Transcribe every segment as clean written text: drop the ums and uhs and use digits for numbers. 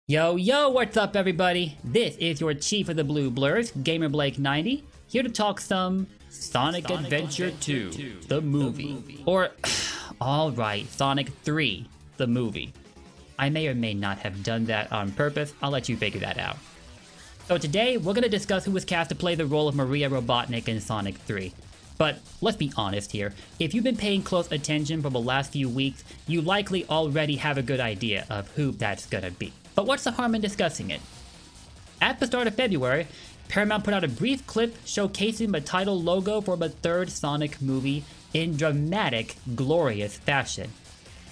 Yo, yo, what's up everybody? This is your Chief of the Blue Blurs, GamerBlake90, here to talk some Sonic Adventure 2, the movie. Or, alright, Sonic 3, the movie. I may or may not have done that on purpose, I'll let you figure that out. So today, we're gonna discuss who was cast to play the role of Maria Robotnik in Sonic 3. But let's be honest here, if you've been paying close attention for the last few weeks, you likely already have a good idea of who that's gonna be. But what's the harm in discussing it? At the start of February, Paramount put out a brief clip showcasing the title logo for the third Sonic movie in dramatic, glorious fashion.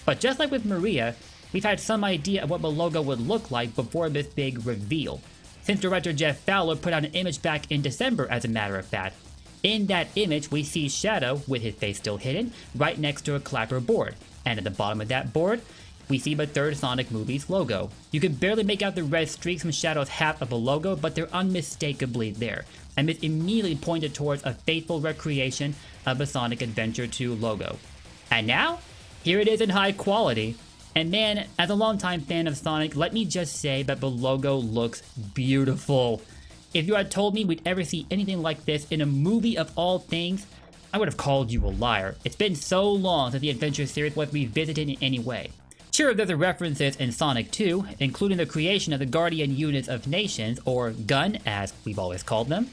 But just like with Maria, we've had some idea of what the logo would look like before this big reveal, since director Jeff Fowler put out an image back in December as a matter of fact. In that image, we see Shadow, with his face still hidden, right next to a clapper board, and at the bottom of that board, we see the third Sonic movie's logo. You can barely make out the red streaks from Shadow's hat of the logo, but they're unmistakably there, and this immediately pointed towards a faithful recreation of the Sonic Adventure 2 logo. And now, here it is in high quality. And man, as a longtime fan of Sonic, let me just say that the logo looks beautiful. If you had told me we'd ever see anything like this in a movie of all things, I would have called you a liar. It's been so long since the Adventure series was revisited in any way. Sure, there's references in Sonic 2, including the creation of the Guardian Units of Nations, or GUN as we've always called them.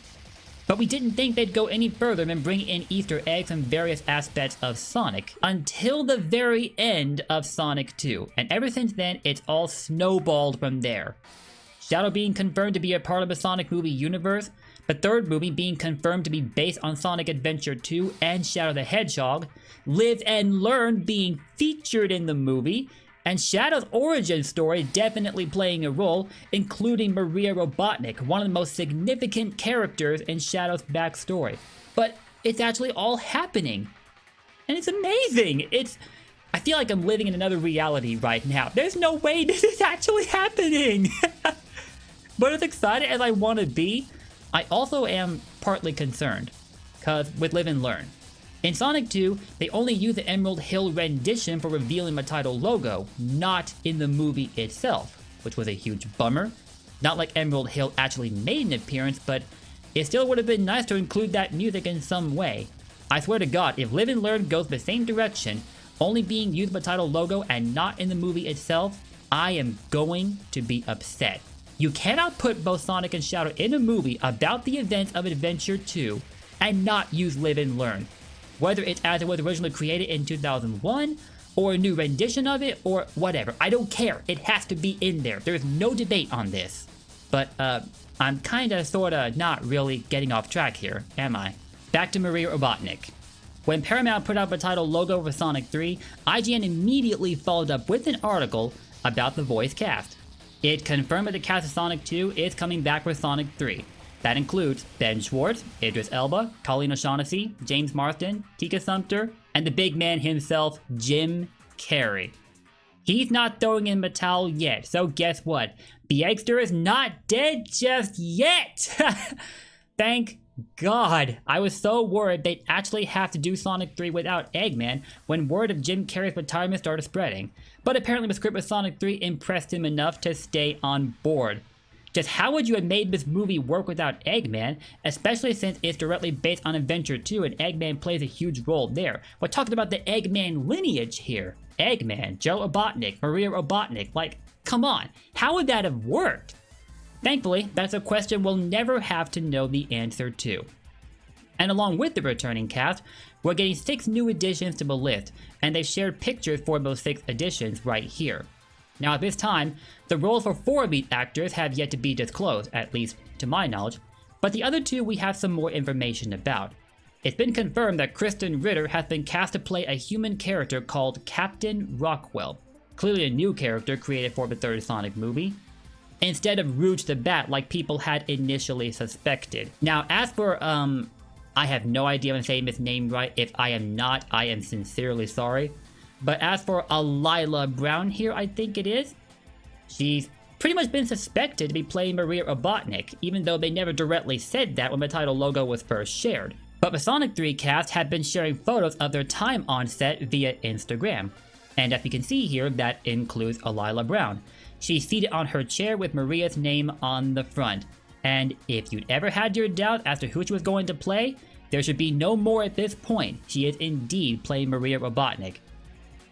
But we didn't think they'd go any further than bring in Easter eggs from various aspects of Sonic, until the very end of Sonic 2, and ever since then, it's all snowballed from there. Shadow being confirmed to be a part of the Sonic movie universe, the third movie being confirmed to be based on Sonic Adventure 2 and Shadow the Hedgehog, Live and Learn being featured in the movie, and Shadow's origin story definitely playing a role, including Maria Robotnik, one of the most significant characters in Shadow's backstory. But it's actually all happening. And it's amazing! I feel like I'm living in another reality right now. There's no way this is actually happening! But as excited as I want to be, I also am partly concerned, cause with Live and Learn. In Sonic 2, they only use the Emerald Hill rendition for revealing the title logo, not in the movie itself, which was a huge bummer. Not like Emerald Hill actually made an appearance, but it still would have been nice to include that music in some way. I swear to God, if Live and Learn goes the same direction, only being used the title logo and not in the movie itself, I am going to be upset. You cannot put both Sonic and Shadow in a movie about the events of Adventure 2 and not use Live and Learn. Whether it's as it was originally created in 2001, or a new rendition of it, or whatever. I don't care. It has to be in there. There's no debate on this. But, I'm kinda sorta not really getting off track here, am I? Back to Maria Robotnik. When Paramount put out the title logo for Sonic 3, IGN immediately followed up with an article about the voice cast. It confirmed that the cast of Sonic 2 is coming back for Sonic 3. That includes Ben Schwartz, Idris Elba, Colleen O'Shaughnessy, James Marsden, Tika Sumpter, and the big man himself, Jim Carrey. He's not throwing in the towel yet, so guess what? The Eggster is not dead just yet! Thank God. I was so worried they'd actually have to do Sonic 3 without Eggman when word of Jim Carrey's retirement started spreading. But apparently the script of Sonic 3 impressed him enough to stay on board. Just how would you have made this movie work without Eggman, especially since it's directly based on Adventure 2 and Eggman plays a huge role there? We're talking about the Eggman lineage here. Eggman, Joe Robotnik, Maria Robotnik, like, come on, how would that have worked? Thankfully, that's a question we'll never have to know the answer to. And along with the returning cast, we're getting 6 new additions to the list, and they've shared pictures for those 6 additions right here. Now at this time, the roles for 4 of these actors have yet to be disclosed, at least to my knowledge, but the other 2 we have some more information about. It's been confirmed that Krysten Ritter has been cast to play a human character called Captain Rockwell, clearly a new character created for the third Sonic movie, instead of Rouge the Bat like people had initially suspected. Now as for, I have no idea if I'm saying this name right. If I am not, I am sincerely sorry. But as for Alyla Browne here, I think it is, she's pretty much been suspected to be playing Maria Robotnik, even though they never directly said that when the title logo was first shared. But the Sonic 3 cast had been sharing photos of their time on set via Instagram. And as you can see here, that includes Alyla Browne. She's seated on her chair with Maria's name on the front. And if you'd ever had your doubt as to who she was going to play, there should be no more at this point. She is indeed playing Maria Robotnik.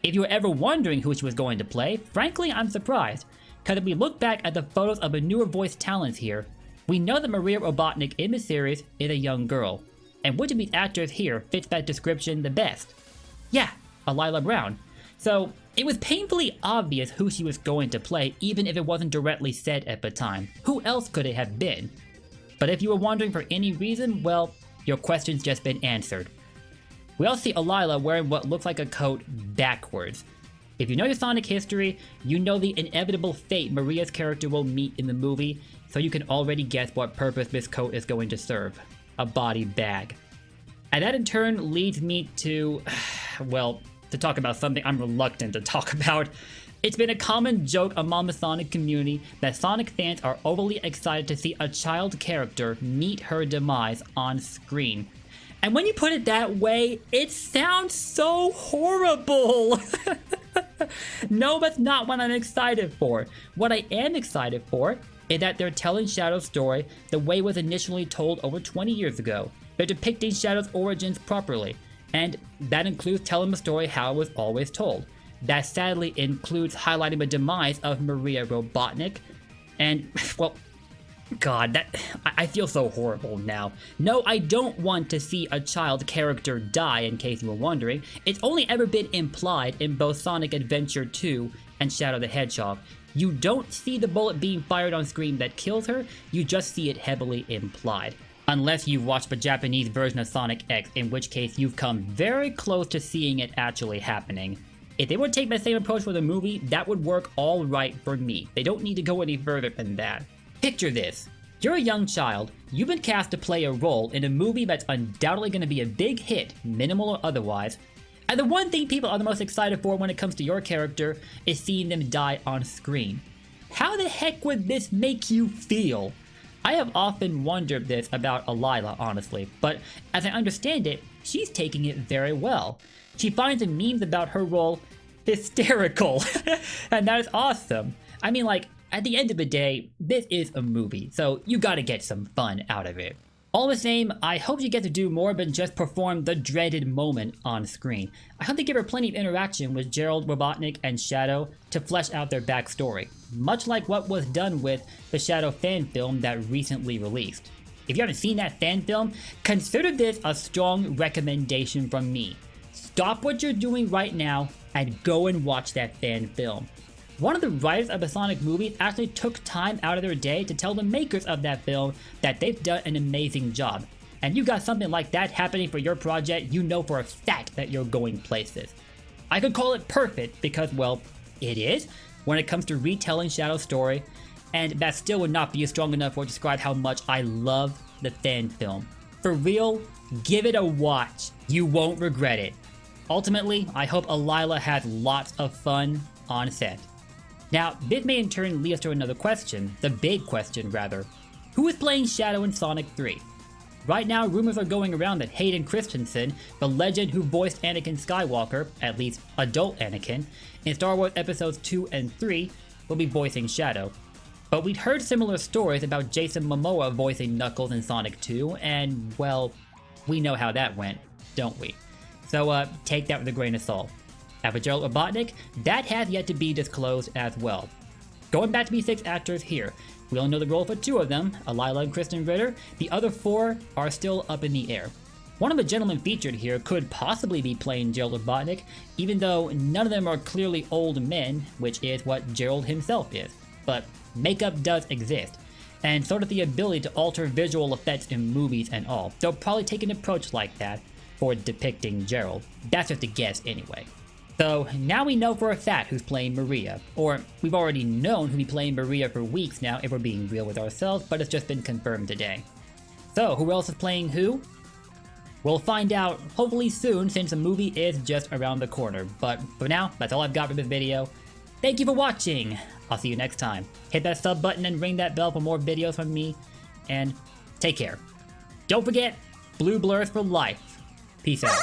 If you were ever wondering who she was going to play, frankly, I'm surprised. Because if we look back at the photos of the newer voice talents here, we know that Maria Robotnik in the series is a young girl. And which of these actors here fits that description the best? Yeah, Alyla Browne. So it was painfully obvious who she was going to play, even if it wasn't directly said at the time. Who else could it have been? But if you were wondering for any reason, well, your question's just been answered. We all see Alyla wearing what looks like a coat backwards. If you know your Sonic history, you know the inevitable fate Maria's character will meet in the movie, so you can already guess what purpose this coat is going to serve. A body bag. And that in turn leads me to, well, to talk about something I'm reluctant to talk about. It's been a common joke among the Sonic community that Sonic fans are overly excited to see a child character meet her demise on screen. And when you put it that way, it sounds so horrible! No, that's not what I'm excited for. What I am excited for is that they're telling Shadow's story the way it was initially told over 20 years ago. They're depicting Shadow's origins properly, and that includes telling the story how it was always told. That sadly includes highlighting the demise of Maria Robotnik, and, well, God, I feel so horrible now. No, I don't want to see a child character die, in case you were wondering. It's only ever been implied in both Sonic Adventure 2 and Shadow the Hedgehog. You don't see the bullet being fired on screen that kills her, you just see it heavily implied. Unless you've watched the Japanese version of Sonic X, in which case you've come very close to seeing it actually happening. If they would take the same approach for the movie, that would work all right for me. They don't need to go any further than that. Picture this. You're a young child, you've been cast to play a role in a movie that's undoubtedly going to be a big hit, minimal or otherwise, and the one thing people are the most excited for when it comes to your character is seeing them die on screen. How the heck would this make you feel? I have often wondered this about Alyla, honestly, but as I understand it, she's taking it very well. She finds the memes about her role hysterical, and that is awesome. I mean, like, at the end of the day, this is a movie, so you gotta get some fun out of it. All the same, I hope you get to do more than just perform the dreaded moment on screen. I hope they give her plenty of interaction with Gerald, Robotnik, and Shadow to flesh out their backstory, much like what was done with the Shadow fan film that recently released. If you haven't seen that fan film, consider this a strong recommendation from me. Stop what you're doing right now and go and watch that fan film. One of the writers of the Sonic movies actually took time out of their day to tell the makers of that film that they've done an amazing job. And you got something like that happening for your project, you know for a fact that you're going places. I could call it perfect because, well, it is, when it comes to retelling Shadow's story, and that still would not be strong enough to describe how much I love the fan film. For real, give it a watch. You won't regret it. Ultimately, I hope Alyla has lots of fun on set. Now, this may in turn lead us to another question, the big question rather. Who is playing Shadow in Sonic 3? Right now, rumors are going around that Hayden Christensen, the legend who voiced Anakin Skywalker, at least adult Anakin, in Star Wars Episodes 2 and 3, will be voicing Shadow. But we'd heard similar stories about Jason Momoa voicing Knuckles in Sonic 2, and, well, we know how that went, don't we? So, take that with a grain of salt. As for Gerald Robotnik, that has yet to be disclosed as well. Going back to the 6 actors here, we only know the role for 2 of them, Alyla and Krysten Ritter. The other 4 are still up in the air. One of the gentlemen featured here could possibly be playing Gerald Robotnik, even though none of them are clearly old men, which is what Gerald himself is. But makeup does exist, and so does the ability to alter visual effects in movies and all. They'll probably take an approach like that for depicting Gerald. That's just a guess anyway. So now we know for a fact who's playing Maria, or we've already known who'll be playing Maria for weeks now if we're being real with ourselves, but it's just been confirmed today. So who else is playing who? We'll find out hopefully soon since the movie is just around the corner, but for now, that's all I've got for this video. Thank you for watching! I'll see you next time. Hit that sub button and ring that bell for more videos from me, and take care. Don't forget, blue blurs for life. Peace out.